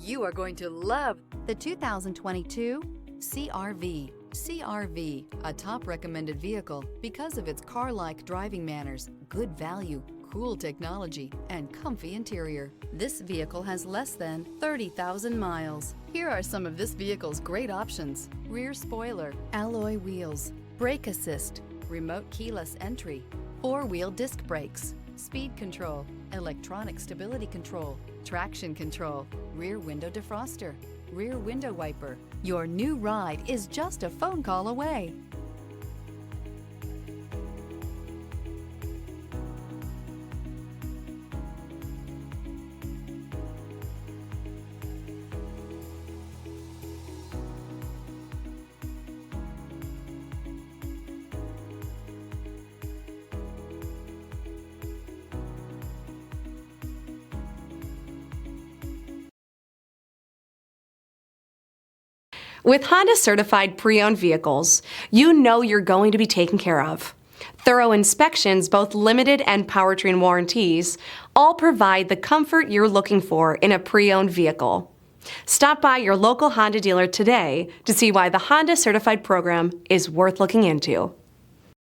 You are going to love the 2022 CR-V. CR-V, a top recommended vehicle because of its car-like driving manners, good value, cool technology, and comfy interior. This vehicle has less than 30,000 miles. Here are some of this vehicle's great options: rear spoiler, alloy wheels, brake assist, remote keyless entry, four-wheel disc brakes, speed control, electronic stability control, traction control, rear window defroster, rear window wiper. Your new ride is just a phone call away. With Honda Certified Pre-Owned Vehicles, you know you're going to be taken care of. Thorough inspections, both limited and powertrain warranties, all provide the comfort you're looking for in a pre-owned vehicle. Stop by your local Honda dealer today to see why the Honda Certified program is worth looking into.